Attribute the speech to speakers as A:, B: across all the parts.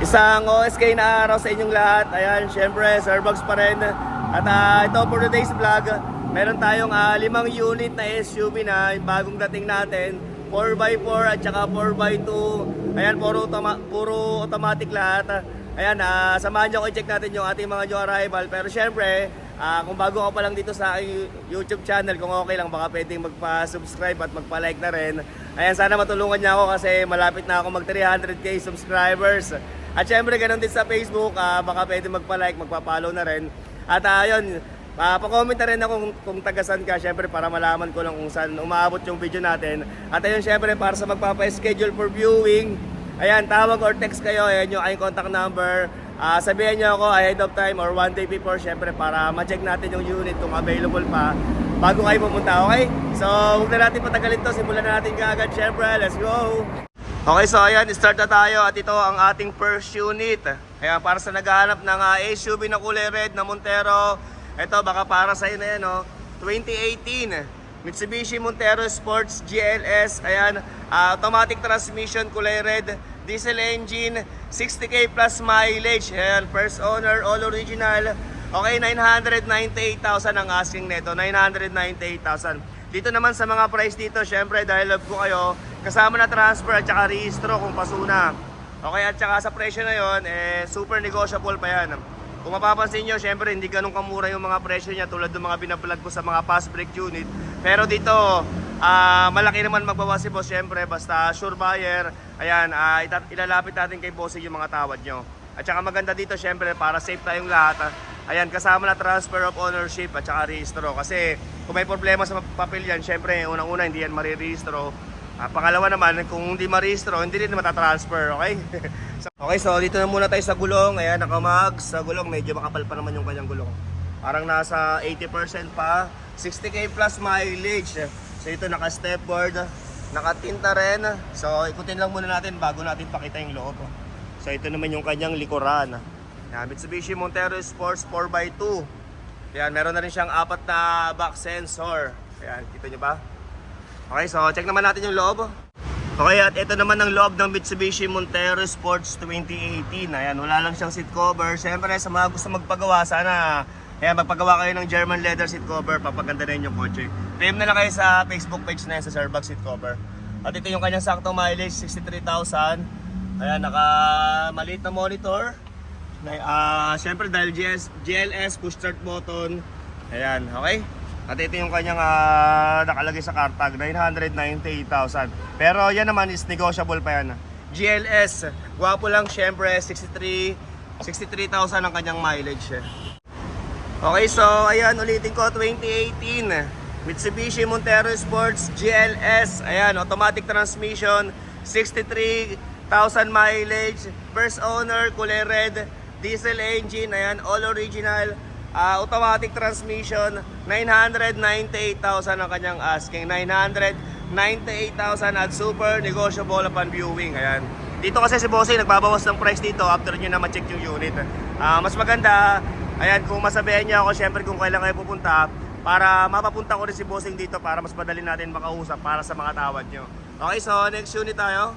A: Isang OSK na araw sa inyong lahat. Ayan, syempre, Sirbox pa rin. At ito for today's vlog, meron tayong 5 unit na SUV na yung bagong dating natin. 4x4 at saka 4x2. Ayan, puro automatic lahat. Ayan, samahan nyo ko i-check natin yung ating mga new arrival. Pero syempre, kung bago ka pa lang dito sa aking YouTube channel, kung okay lang, baka pwedeng magpa-subscribe at magpa-like na rin. Ayan, sana matulungan niya ako kasi malapit na ako mag 300k subscribers. At syempre, ganun din sa Facebook, baka pwedeng magpa-like, magpa-follow na rin. At ayun, pa-comment na rin ako kung tagasan ka, syempre para malaman ko lang kung saan umaabot yung video natin. At ayun, syempre, para sa magpapa-schedule for viewing, ayan, tawag or text kayo, ayan yung aking contact number. Sabihan nyo ako ahead of time or one day before, syempre, para ma-check natin yung unit kung available pa bago kayo pumunta, okay? So, huwag na natin patagalin to, simulan na natin kaagad, syempre, let's go! Okay, so ayan, start na tayo at ito ang ating first unit. Ayan, para sa naghahanap ng SUV na kulay red na Montero. Ito, baka para sa inyo na yan, no? 2018 Mitsubishi Montero Sports GLS. Ayan, automatic transmission, kulay red, diesel engine, 60k plus mileage. Ayan, first owner, all original. Okay, 998,000 ang asking nito, 998,000. Dito naman sa mga price dito, syempre dahil love ko kayo, kasama na transfer at saka rehistro kung pasuna. Okay, at saka sa presyo na yon, super negotiable pa yan. Kung mapapansin nyo, syempre hindi ganun kamura yung mga presyo niya tulad ng mga binaplug ko sa mga fast brake unit. Pero dito, malaki naman magbawas si boss, syempre basta sure buyer. Ayan, ilalapit natin kay boss yung mga tawad nyo. At saka maganda dito, syempre para safe tayong lahat. Ayan, kasama na transfer of ownership at saka rehistro. Kasi kung may problema sa papel yan, syempre unang-una hindi yan marirehistro. Pangalawa naman, kung hindi marehistro, hindi rin matatransfer, okay? Okay, so dito na muna tayo sa gulong. Ayan, nakamag sa gulong. Medyo makapal pa naman yung kanyang gulong. Parang nasa 80% pa. 60k plus mileage. So ito naka-stepboard, nakatinta rin. So ikutin lang muna natin bago natin pakita yung loob. So ito naman yung kanyang likuran. Yan, Mitsubishi Montero Sports 4x2. Yan, meron na rin siyang 4 na back sensor. Yan, kita nyo ba? Okay, so check naman natin yung loob. Okay, at ito naman ang loob ng Mitsubishi Montero Sports 2018. Ayan, wala lang siyang seat cover. Siyempre, sa mga gusto magpagawa, sana magpagawa kayo ng German leather seat cover. Papaganda na yung kotse. PM na lang kayo sa Facebook page na yun, sa Sirbox seat cover. At ito yung kanyang saktong mileage, 63,000. Ayan, maliit na monitor. Siyempre dahil GLS push start button. Ayan, okay? At ito yung kanyang nakalagay sa car tag, 998,000. Pero yan naman is negotiable pa yan. GLS, gwapo lang siyempre, 63,000 ang kanyang mileage. Okay, so ayan, ulitin ko, 2018 Mitsubishi Montero Sports GLS. Ayan, automatic transmission, 63,000 mileage, first owner, kulay red, diesel engine, ayan, all original, automatic transmission, 998,000 ang kanyang asking, 998,000 at super negotiable upon viewing. Ayan, dito kasi si Bossy nagbabawas ng price dito after nyo na ma-check yung unit. Mas maganda, ayan, kung masabihan niya ako syempre kung kailan kayo pupunta, para mapapunta ko rin si Bossing dito para mas madali natin makausap para sa mga tawad nyo. Okay, so next unit tayo.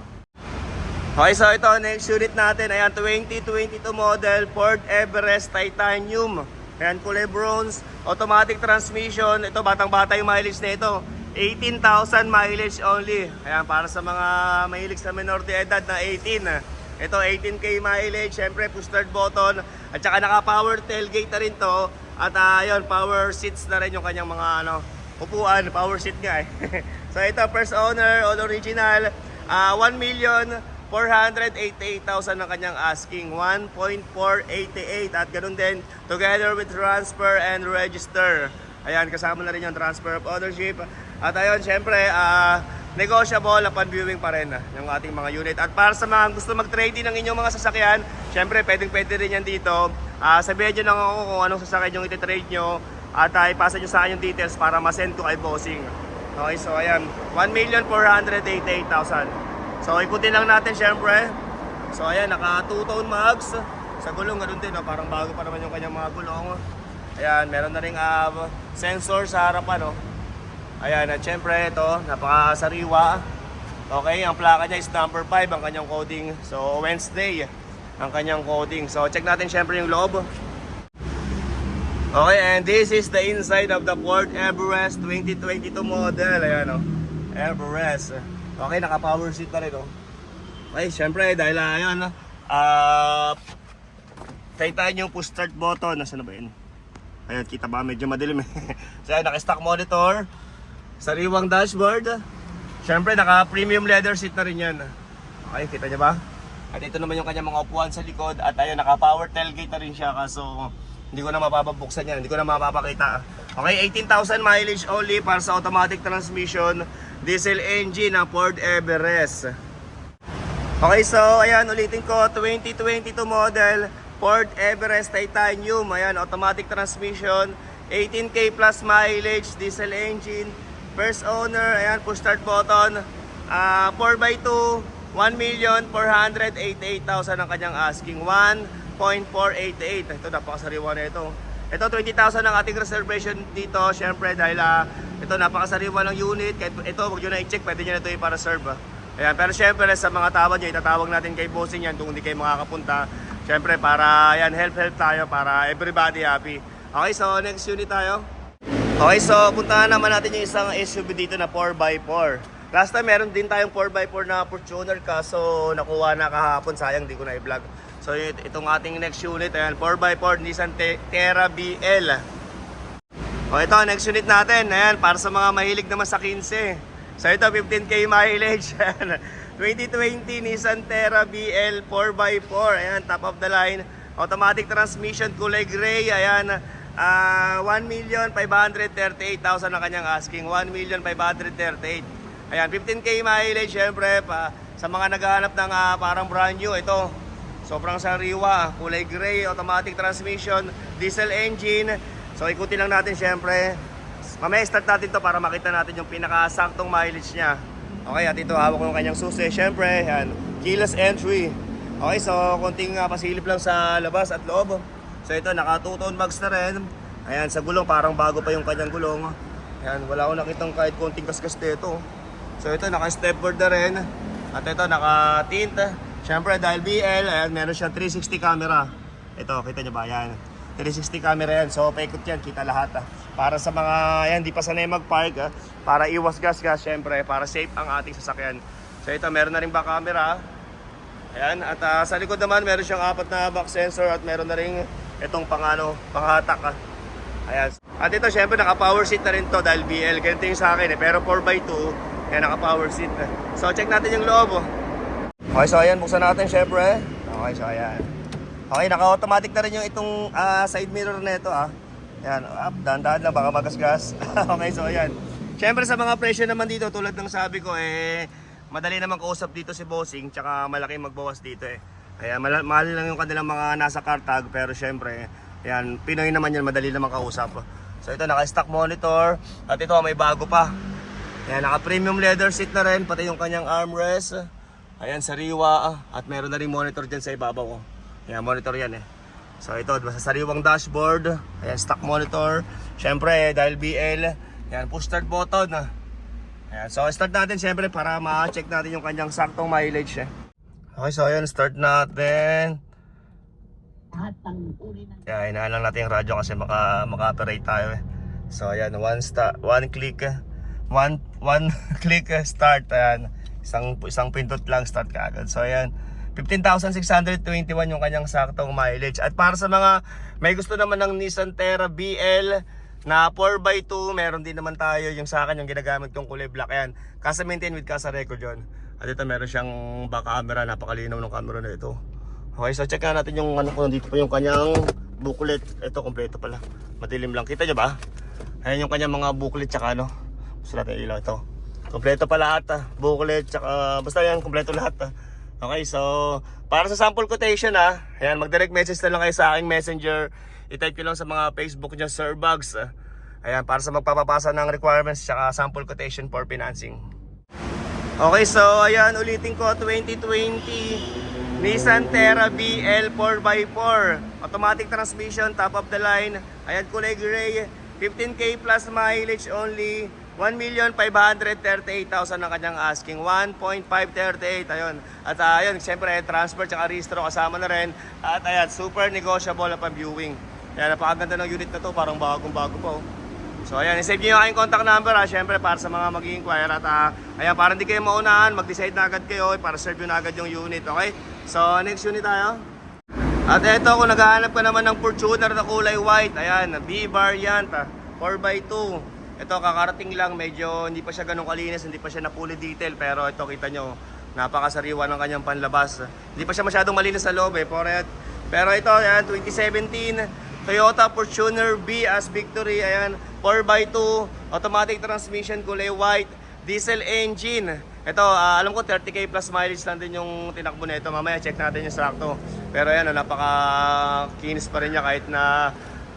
A: Okay, so ito, next unit natin, ayan, 2022 model Ford Everest Titanium. Ayan, kulay bronze, automatic transmission. Ito, batang-bata yung mileage na ito. 18,000 mileage only. Ayan, para sa mga mahilig sa minor de edad na 18. Ito, 18k mileage, syempre push start button. At saka naka-power tailgate na rin to. At ayun, power seats na rin yung kanyang mga upuan, power seat nga eh. So ito, first owner, all original, 1,488,000 ang kanyang asking, 1.488 at ganun din together with transfer and register. Ayan, kasama na rin yung transfer of ownership. At ayun, syempre, negotiable upon viewing pa rin yung ating mga unit. At para sa mga gusto mag-trade ng inyong mga sasakyan, syempre, pwede rin yan dito. Sabihin nyo lang ako kung anong sasakyan yung iti-trade nyo at ipasa nyo sa akin yung details para ma-send ko kay Bossing. Okay, so ayan, 1,488,000. So ikutin lang natin syempre. So ayan, naka 2-tone mags. Sa gulong ganun din, parang bago pa naman yung kanyang mga gulong. Ayan, meron na ring sensor sa harapan. Ayan, at syempre ito, napakasariwa. Okay, ang plaka niya is number 5 ang kanyang coding. So Wednesday. ang kanyang coating. So check natin syempre yung loob. Okay, and this is the inside of the Ford Everest 2022 model. Ayan o, Everest. Okay, naka-power seat na rin o. Okay, syempre dahil ayan, taytayin yung push start button. Nasaan na ba yun? Ayan, kita ba? Medyo madilim eh. So ayan, naka-stock monitor. Sariwang dashboard. Syempre, naka-premium leather seat na rin yan. Okay, kita nyo ba? At ito naman yung kanyang mga upuan sa likod. At ayun, naka-power tailgate na rin siya. Kaso, hindi ko na mapapabuksan yan. Hindi ko na mapapakita. Okay, 18,000 mileage only para sa automatic transmission. Diesel engine ng Ford Everest. Okay, so ayan, ulitin ko. 2022 model. Ford Everest Titanium. Ayan, automatic transmission. 18K plus mileage. Diesel engine. First owner. Ayan, push start button. 4x2. 1,488,000 ang kanyang asking. 1.488. Ito, napakasariwa na ito. Ito, 20,000 ang ating reservation dito. Siyempre, dahil ito, napakasariwa ng unit. Ito, huwag nyo na i-check. Pwede nyo na ito para serve. Ayan, pero siyempre, sa mga tawad nyo, itatawag natin kay bossing yan kung hindi kayo makakapunta. Siyempre, para yan, help tayo. Para everybody happy. Okay, so next unit tayo. Okay, so puntahan naman natin yung isang SUV dito na 4x4. Last time meron din tayong 4x4 na Fortuner kaso nakuha na kahapon, sayang di ko na i-vlog. So itong ating next unit, ayan, 4x4 Nissan Terra BL. O ito, next unit natin, ayan, para sa mga mahilig naman sa 15. So ito, 15K mileage. 2020 Nissan Terra BL 4x4, ayan, top of the line. Automatic transmission, kulay gray, ayan. 1,538,000 ang kanyang asking. 1,538,000. Ayan, 15K mileage, syempre, sa mga naghahanap ng parang brand new, ito, sobrang sariwa, kulay gray, automatic transmission, diesel engine. So, ikutin lang natin, syempre. Mamaya start natin to para makita natin yung pinakasaktong mileage niya. Okay, at ito, hawak ko yung kanyang susi, syempre, ayan, keyless entry. Okay, so, konting pasilip lang sa labas at loob. So, ito, naka 2-tone mags na rin. Ayan, sa gulong, parang bago pa yung kanyang gulong. Ayan, wala akong nakitang kahit konting kaskas dito. So ito, naka-stepboard na rin. At ito, naka-tint. Siyempre, dahil BL, ayan, meron siyang 360 camera. Ito, kita nyo ba? Ayan, 360 camera yan. So, paikot yan, kita lahat. Para sa mga, ayan, di pa sanay mag-park. Para iwas gas-gas, siyempre, para safe ang ating sasakyan. So ito, meron na rin back camera. Ayan, at sa likod naman, meron siyang 4 na back sensor. At meron na rin itong panghatak. Ayan. At ito, siyempre, naka-power seat na rin to dahil BL. Ganito yung sa akin, pero 4x2. Ayan, naka-power seat. So, check natin yung loob. Okay, so ayan, buksan natin syempre. Okay, so ayan. Okay, naka-automatic na rin yung itong side mirror na ito. Ayan, dahan-dahan lang, baka magasgas. Okay, so ayan. Syempre sa mga presyo naman dito, tulad ng sabi ko, madali naman kausap dito si bossing, tsaka malaki magbawas dito Ayan, mahal lang yung kanilang mga nasa car tag, pero syempre, ayan, Pinoy naman yan, madali naman kausap. So ito, naka-stock monitor, at ito, may bago pa. Ayan, naka-premium leather seat na rin, pati yung kanyang armrest. Ayan, sariwa. At meron na rin monitor dyan sa ibabaw. Ayan, monitor yan So ito, sa sariwang dashboard. Ayan, stock monitor. Siyempre, dahil BL. Ayan, push start button. Ayan, so start natin siyempre para ma-check natin yung kanyang saktong mileage. Okay, so ayan, start natin. Ayan, hinaan lang natin yung radyo kasi maka-operate tayo So ayan, one click. One click start. Ayan, isang pindot lang start kaagad. So ayan, 15,621 yung kanyang saktong mileage. At para sa mga may gusto naman ng Nissan Terra BL na 4x2, meron din naman tayo yung sa akin yung ginagamit kong kulay black. Ayan, Casa maintain with Casa record yun. At ito meron siyang back camera, napakalinaw ng camera na ito. Okay, so check natin yung kung nandito pa yung kanyang booklet. Ito kompleto pala, madilim lang, kita nyo ba? Ayan yung kanyang mga booklet tsaka gusto natin ilaw ito. Kompleto pa lahat booklet, tsaka basta yan, kompleto lahat Okay, so para sa sample quotation ayan, mag-direct message na lang kayo sa aking messenger. I-type ko lang sa mga Facebook niya, Sir Bugs. Ayan, para sa magpapapasa ng requirements, tsaka sample quotation for financing. Okay, so ayan, ulitin ko, 2020 Nissan Terra BL 4x4. Automatic transmission, top of the line. Ayan, kulay gray. 15K plus mileage only. 1,538,000 ang kanyang asking. 1.538, ayun. At ayun, siyempre, transfer tsaka restro kasama na rin. At ayan, super negotiable na pang-viewing. Kaya napakaganda ng unit na to, parang bagong-bago pa. Oh. So ayan, isave nyo yung aking contact number ha, siyempre para sa mga mag-i-inquire. At ayan, para hindi kayo maunahan, mag-decide na agad kayo para serve nyo na agad yung unit, okay? So next unit tayo. At eto, kung naghahanap ka naman ng Fortuner na kulay white, ayan, B variant, 4x2. Ito, kakarating lang, medyo hindi pa siya ganun kalinis, hindi pa siya na fully detail. Pero ito, kita nyo, napakasariwa ng kanyang panlabas. Hindi pa siya masyadong malinis sa loob Pero ito, ayan, 2017 Toyota Fortuner B as Victory. Ayan, 4x2, automatic transmission, kulay white, diesel engine. Ito, alam ko 30k plus mileage lang din yung tinakbo nito. Mamaya check natin yung sakto. Pero ayan, napaka-kinis pa rin niya kahit na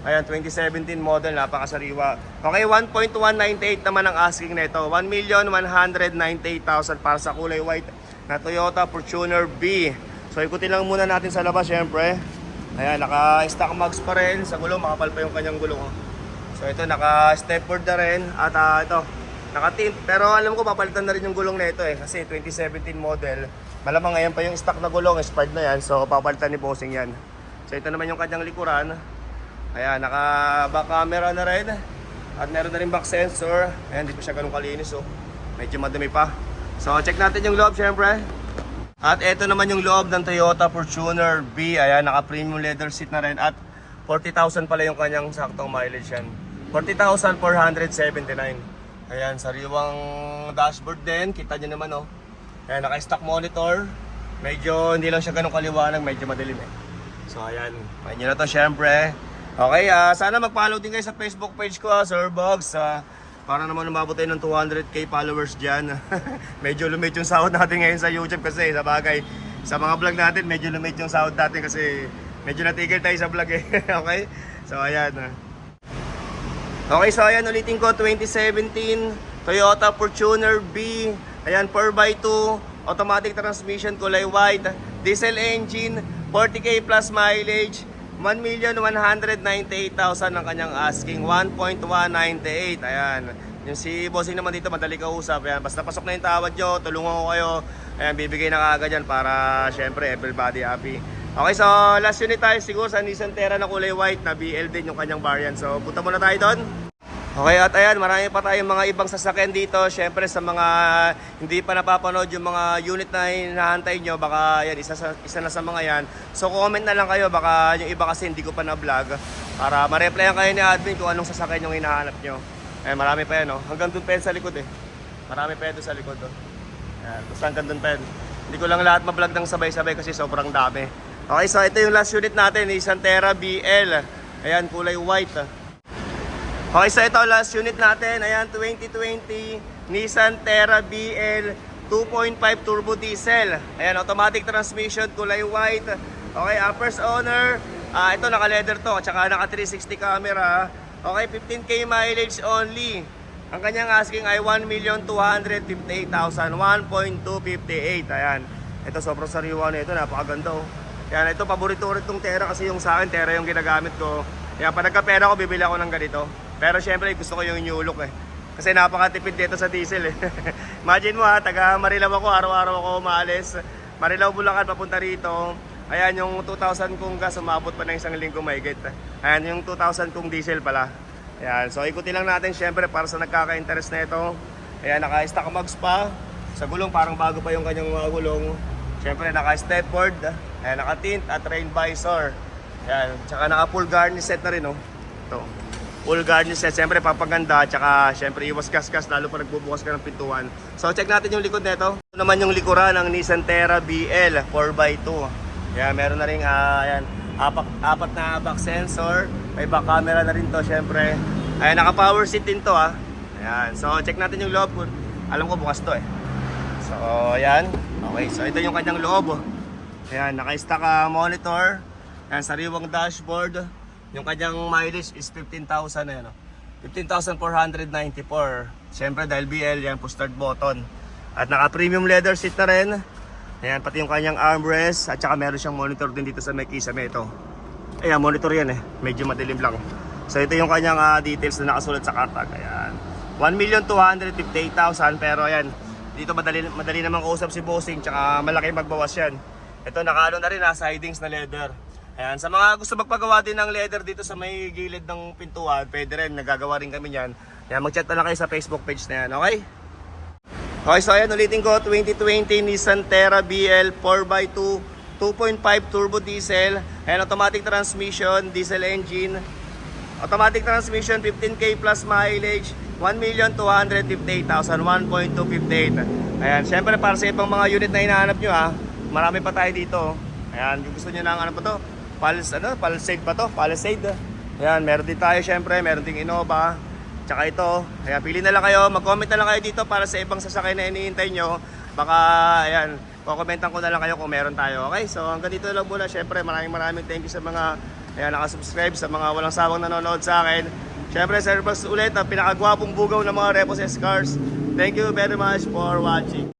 A: ayan, 2017 model, napakasariwa. Okay, 1.198 naman ang asking nito. 1,198,000 para sa kulay white na Toyota Fortuner B. So ikutin lang muna natin sa labas, syempre. Ayan, naka-stock mags pa rin. Sa gulong, makapal pa yung kanyang gulong. So ito, naka-stepboard na rin. At ito, naka-tint. Pero alam ko, papalitan na rin yung gulong nito kasi 2017 model. Malamang ngayon pa yung stock na gulong, expired na yan. So papalitan ni Bossing yan. So ito naman yung kanyang likuran. Ayan, naka-back camera na rin. At meron na rin back sensor. Ayan, di pa siya ganun kalinis. Medyo madumi pa. So, check natin yung loob, syempre. At ito naman yung loob ng Toyota Fortuner B. Ayan, naka-premium leather seat na rin. At 40,000 pala yung kanyang saktong mileage yan. 40,479. Ayan, sariwang dashboard din. Kita nyo naman, Ayan, naka-stock monitor. Medyo hindi lang siya ganun kaliwanag. Medyo madilim So, ayan. Ayan nyo na to, syempre. Okay, sana mag-follow din kayo sa Facebook page ko, Sir Bugs. Para naman umabot tayo ng 200k followers dyan. Medyo lumit yung sahod natin ngayon sa YouTube kasi sa bagay, sa mga vlog natin, medyo lumit yung sahod natin kasi medyo natigil tayo sa vlog Okay, so ayan. Okay, so ayan, ulitin ko, 2017 Toyota Fortuner B. Ayan, 4x2, automatic transmission, kulay white, diesel engine, 40k plus mileage. 1,198,000 ang kanyang asking. 1.198. Ayan. Yung si Bossing naman dito, madali kausap. Ayan. Basta pasok na yung tawad nyo, tulungan ko kayo. Ayan, bibigay na kaagad yan para syempre everybody happy. Okay, so last unit tayo siguro sa Nissan Terra na kulay white na BL din yung kanyang variant. So punta muna tayo doon. Okay, at ayan, marami pa tayong mga ibang sasakyan dito. Syempre sa mga hindi pa napapanood yung mga unit na hinahantay nyo, baka yan, isa na sa mga yan. So comment na lang kayo, baka yung iba kasi hindi ko pa na-vlog. Para ma-replyan kayo ni admin kung anong sasakyan yung hinahanap nyo. Ayan, marami pa yan, Hanggang dun pa yan sa likod Marami pa yan doon sa likod, Ayan, basta hanggang dun pa yan. Hindi ko lang lahat ma-vlog ng sabay-sabay kasi sobrang dami. Okay, so ito yung last unit natin, Nissan Terra BL. Ayan, kulay white, Okay, so ito last unit natin. Ayan, 2020 Nissan Terra BL 2.5 turbo diesel. Ayan, automatic transmission, kulay white. Okay, first owner. Ito naka-leather to, at saka naka 360 camera. Okay, 15k mileage only. Ang kanyang asking ay 1,258,000, 1.258. Ayan. Ito sobrang sariwa na ito, napakaganda Ayan, ito paborito ko rin itong Terra kasi yung sa akin Terra yung ginagamit ko. Kaya pag nagka-pera ko, bibili ako ng ganito. Pero syempre gusto ko yung new look Kasi napakatipid dito sa diesel Imagine mo taga Marilao ako, araw-araw ako umaalis. Marilao, Bulacan, papunta rito. Ayan, yung 2,000 kong gas, umabot pa ng isang linggo mahigit. Ayan, yung 2,000 kong diesel pala. Ayan, so ikutin lang natin syempre para sa nagkaka-interest na ito. Ayan, naka-stock mags pa. Sa gulong, parang bago pa yung kanyang mga gulong. Syempre, naka-stepboard. Ayan, naka-tint at rain visor. Ayan, tsaka naka-full garnish set na rin, Ito. Full garnish set, siyempre papaganda, tsaka siyempre iwas gas-gas lalo pa nagbubukas ka ng pintuan. So check natin yung likod nito. Ito naman yung likuran ng Nissan Terra BL 4x2. Kaya meron na rin ayan, apat na back sensor, may back camera na rin to siyempre. Ayan, naka power seat din to Ayan, so check natin yung loob. Alam ko bukas to So ayan, okay, so ito yung kanyang loob Ayan, naka-stock monitor. Ayan, sariwang dashboard. Yung kanyang mileage is 15,000 15,494. Siyempre dahil BL yan, push start button. At naka premium leather seat na rin. Ayan, pati yung kanyang armrest. At saka meron siyang monitor din dito sa may kisame ito. Ayan, monitor yan medyo madilim lang. So ito yung kanyang details na nakasulat sa kartag. Ayan. 1,258,000. Pero ayan, dito madali namang kausap si bossing, tsaka malaki magbawas yan. Ito nakaano na rin, sidings na leather. Ayan, sa mga gusto magpagawa din ng leather dito sa may gilid ng pintuan, pwede rin, nagagawa rin kami yan. Ayan, mag-chat na lang kayo sa Facebook page na yan, okay? Okay, so ayan, ulitin ko, 2020 Nissan Terra BL 4x2, 2.5 turbo diesel, and automatic transmission, diesel engine. Automatic transmission, 15K plus mileage, 1,258,000, 1.258. Ayan, syempre para sa ibang mga unit na hinahanap nyo ha, marami pa tayo dito. Ayan, kung gusto nyo ng ano pa to, Palisade pa to, Palisade. Ayan, meron din tayo syempre, meron ding Innova. Tsaka ito, kaya pili na lang kayo, mag-comment na lang kayo dito para sa ibang sasakay na iniintay nyo. Baka, ayan, kukomentan ko na lang kayo kung meron tayo. Okay, so hanggang dito lang muna. Syempre, maraming thank you sa mga nakasubscribe, sa mga walang sawang nanonood sa akin. Syempre, Sir Boss ulit, ang pinakagwapong bugaw ng mga Repos S Cars. Thank you very much for watching.